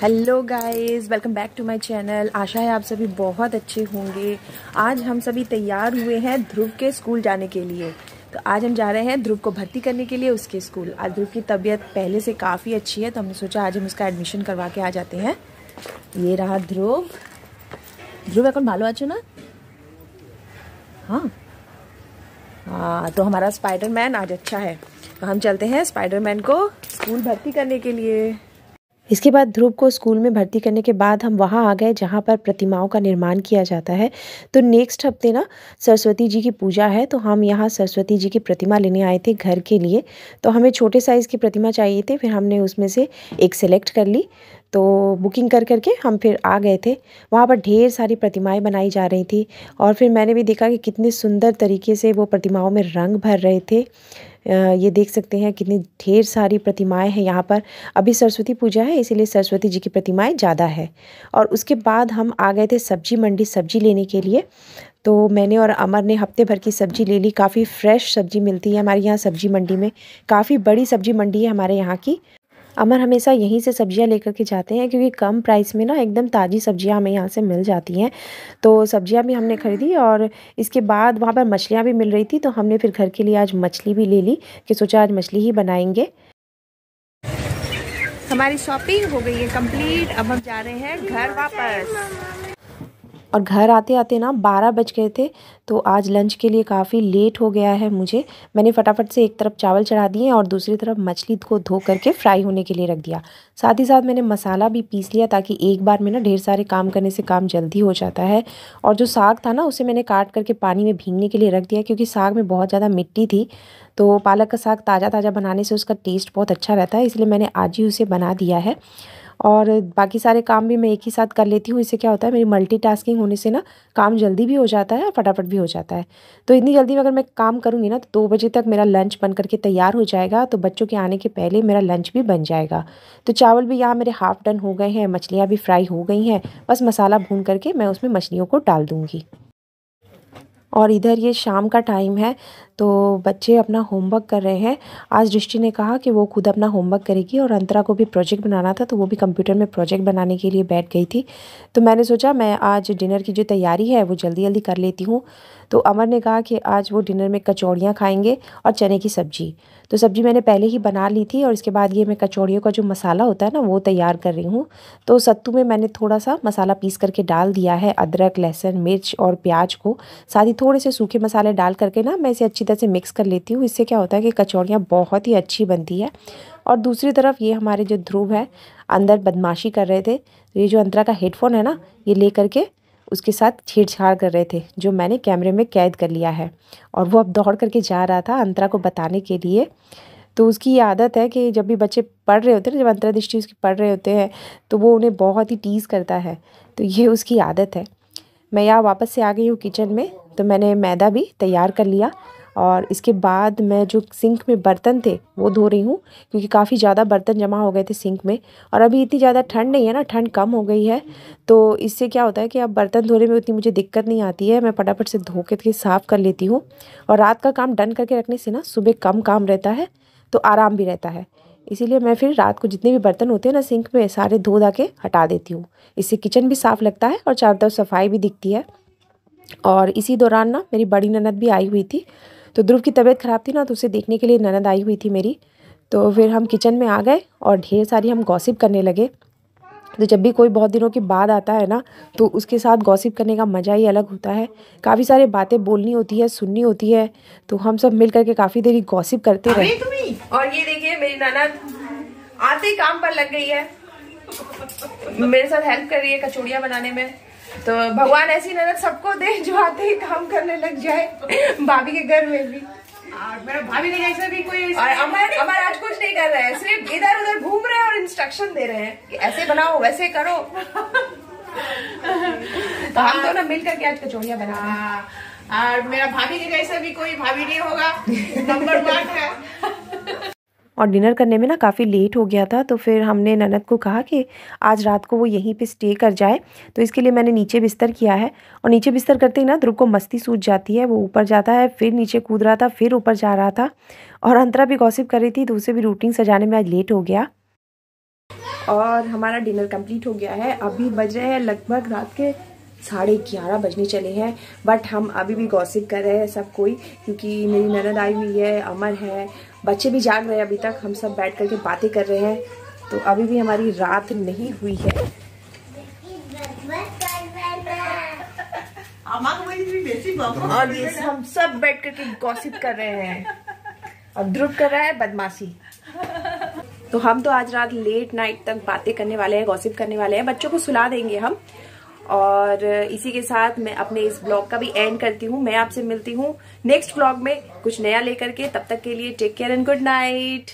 Hello guys, welcome back to my channel. आशा है आप सभी बहुत अच्छे होंगे। आज हम सभी तैयार हुए हैं ध्रुव के स्कूल जाने के लिए। तो आज हम जा रहे हैं ध्रुव को भर्ती करने के लिए उसके स्कूल। आज ध्रुव की तबीयत पहले से काफ़ी अच्छी है, तो हमने सोचा आज हम उसका एडमिशन करवा के आ जाते हैं। ये रहा ध्रुव। ध्रुव এখন ভালো আছো না? हाँ, तो हमारा स्पाइडरमैन आज अच्छा है। तो हम चलते हैं स्पाइडरमैन को स्कूल भर्ती करने के लिए। इसके बाद ध्रुव को स्कूल में भर्ती करने के बाद हम वहाँ आ गए जहाँ पर प्रतिमाओं का निर्माण किया जाता है। तो नेक्स्ट हफ्ते ना सरस्वती जी की पूजा है, तो हम यहाँ सरस्वती जी की प्रतिमा लेने आए थे घर के लिए। तो हमें छोटे साइज़ की प्रतिमा चाहिए थे, फिर हमने उसमें से एक सेलेक्ट कर ली। तो बुकिंग कर करके हम फिर आ गए थे। वहाँ पर ढेर सारी प्रतिमाएं बनाई जा रही थी और फिर मैंने भी देखा कि कितने सुंदर तरीके से वो प्रतिमाओं में रंग भर रहे थे। ये देख सकते हैं कितनी ढेर सारी प्रतिमाएं हैं यहाँ पर। अभी सरस्वती पूजा है, इसीलिए सरस्वती जी की प्रतिमाएं ज़्यादा है। और उसके बाद हम आ गए थे सब्जी मंडी सब्जी लेने के लिए। तो मैंने और अमर ने हफ्ते भर की सब्ज़ी ले ली। काफ़ी फ्रेश सब्ज़ी मिलती है हमारे यहाँ सब्जी मंडी में। काफ़ी बड़ी सब्जी मंडी है हमारे यहाँ की। अमर हमेशा यहीं से सब्जियां लेकर के जाते हैं क्योंकि कम प्राइस में ना एकदम ताज़ी सब्जियां हमें यहाँ से मिल जाती हैं। तो सब्जियां भी हमने खरीदी और इसके बाद वहाँ पर मछलियाँ भी मिल रही थी, तो हमने फिर घर के लिए आज मछली भी ले ली कि सोचा आज मछली ही बनाएंगे। हमारी शॉपिंग हो गई है कंप्लीट। अब हम जा रहे हैं घर वापस। और घर आते आते ना 12 बज गए थे। तो आज लंच के लिए काफ़ी लेट हो गया है मुझे। मैंने फटाफट से एक तरफ चावल चढ़ा दिए और दूसरी तरफ मछली को धो करके फ्राई होने के लिए रख दिया। साथ ही साथ मैंने मसाला भी पीस लिया ताकि एक बार में ना ढेर सारे काम करने से काम जल्दी हो जाता है। और जो साग था ना उसे मैंने काट करके पानी में भीगने के लिए रख दिया क्योंकि साग में बहुत ज़्यादा मिट्टी थी। तो पालक का साग ताज़ा ताज़ा बनाने से उसका टेस्ट बहुत अच्छा रहता है, इसलिए मैंने आज ही उसे बना दिया है। और बाकी सारे काम भी मैं एक ही साथ कर लेती हूँ। इससे क्या होता है, मेरी मल्टीटास्किंग होने से ना काम जल्दी भी हो जाता है और फटाफट भी हो जाता है। तो इतनी जल्दी अगर मैं काम करूँगी ना तो 2 बजे तक मेरा लंच बन करके तैयार हो जाएगा। तो बच्चों के आने के पहले मेरा लंच भी बन जाएगा। तो चावल भी यहाँ मेरे हाफ़ डन हो गए हैं, मछलियाँ भी फ्राई हो गई हैं। बस मसाला भून करके मैं उसमें मछलियों को डाल दूँगी। और इधर ये शाम का टाइम है, तो बच्चे अपना होमवर्क कर रहे हैं। आज दृष्टि ने कहा कि वो खुद अपना होमवर्क करेगी और अंतरा को भी प्रोजेक्ट बनाना था, तो वो भी कंप्यूटर में प्रोजेक्ट बनाने के लिए बैठ गई थी। तो मैंने सोचा मैं आज डिनर की जो तैयारी है वो जल्दी जल्दी कर लेती हूँ। तो अमर ने कहा कि आज वो डिनर में कचौड़ियाँ खाएंगे और चने की सब्ज़ी। तो सब्ज़ी मैंने पहले ही बना ली थी और इसके बाद ये मैं कचौड़ियों का जो मसाला होता है ना वो तैयार कर रही हूँ। तो सत्तू में मैंने थोड़ा सा मसाला पीस करके डाल दिया है, अदरक, लहसुन, मिर्च और प्याज को। साथ ही थोड़े से सूखे मसाले डाल करके ना मैं इसे अच्छी तरह से मिक्स कर लेती हूँ। इससे क्या होता है कि कचौड़ियाँ बहुत ही अच्छी बनती है। और दूसरी तरफ ये हमारे जो ध्रुव है अंदर बदमाशी कर रहे थे। तो ये जो अंतरा का हेडफोन है ना ये ले करके उसके साथ छेड़छाड़ कर रहे थे, जो मैंने कैमरे में कैद कर लिया है। और वो अब दौड़ करके जा रहा था अंतरा को बताने के लिए। तो उसकी ये आदत है कि जब भी बच्चे पढ़ रहे होते हैं, जब अंतर्दृष्टि उसकी पढ़ रहे होते हैं, तो वो उन्हें बहुत ही टीज़ करता है। तो ये उसकी आदत है। मैं यहाँ वापस से आ गई हूँ किचन में। तो मैंने मैदा भी तैयार कर लिया और इसके बाद मैं जो सिंक में बर्तन थे वो धो रही हूँ क्योंकि काफ़ी ज़्यादा बर्तन जमा हो गए थे सिंक में। और अभी इतनी ज़्यादा ठंड नहीं है ना, ठंड कम हो गई है। तो इससे क्या होता है कि अब बर्तन धोने में उतनी मुझे दिक्कत नहीं आती है। मैं फटाफट से धो के साफ़ कर लेती हूँ। और रात का काम डन करके रखने से ना सुबह कम काम रहता है, तो आराम भी रहता है। इसीलिए मैं फिर रात को जितने भी बर्तन होते हैं ना सिंक में सारे धो धा के हटा देती हूँ। इससे किचन भी साफ़ लगता है और चारों तरफ सफाई भी दिखती है। और इसी दौरान ना मेरी बड़ी ननद भी आई हुई थी। तो ध्रुव की तबीयत ख़राब थी ना, तो उसे देखने के लिए ननद आई हुई थी मेरी। तो फिर हम किचन में आ गए और ढेर सारी हम गॉसिप करने लगे। तो जब भी कोई बहुत दिनों के बाद आता है ना तो उसके साथ गॉसिप करने का मज़ा ही अलग होता है। काफ़ी सारी बातें बोलनी होती है, सुननी होती है। तो हम सब मिल करके काफ़ी देरी गॉसिप करते रहे। और ये देखिए मेरी ननद आते ही काम पर लग गई है, मेरे साथ हेल्प कर रही है कचौड़ियाँ बनाने में। तो भगवान ऐसी ननद सबको दे जो आते ही काम करने लग जाए, भाभी के घर में भी। और मेरा भाभी ने ऐसा भी कोई और अमर आज कुछ नहीं कर रहे हैं, सिर्फ इधर उधर घूम रहे हैं और इंस्ट्रक्शन दे रहे हैं कि ऐसे बनाओ वैसे करो। तो हम दोनों मिल करके आज कचौड़ियाँ बना रहे हैं। और मेरा भाभी के जैसा भी कोई भाभी नहीं होगा, नंबर 1 है। और डिनर करने में ना काफ़ी लेट हो गया था, तो फिर हमने ननद को कहा कि आज रात को वो यहीं पे स्टे कर जाए। तो इसके लिए मैंने नीचे बिस्तर किया है। और नीचे बिस्तर करते ही ना ध्रुव को मस्ती सूझ जाती है, वो ऊपर जाता है, फिर नीचे कूद रहा था, फिर ऊपर जा रहा था। और अंतरा भी गॉसिप कर रही थी, तो उसे भी रूटीन सजाने में आज लेट हो गया। और हमारा डिनर कंप्लीट हो गया है। अभी बज रहे हैं लगभग रात के 11:30 बजने चले हैं, बट हम अभी भी गॉसिप कर रहे हैं सब कोई, क्योंकि मेरी ननद आई हुई है, अमर है, बच्चे भी जाग रहे हैं। अभी तक हम सब बैठ करके बातें कर रहे हैं, तो अभी भी हमारी रात नहीं हुई है। और ये हम सब बैठ करके गॉसिप कर रहे हैं और ध्रुव कर रहा है बदमाशी। तो हम तो आज रात लेट नाइट तक बातें करने वाले हैं, गॉसिप करने वाले हैं, बच्चों को सुला देंगे हम। और इसी के साथ मैं अपने इस ब्लॉग का भी एंड करती हूँ। मैं आपसे मिलती हूँ नेक्स्ट ब्लॉग में कुछ नया लेकर के। तब तक के लिए take care and good night.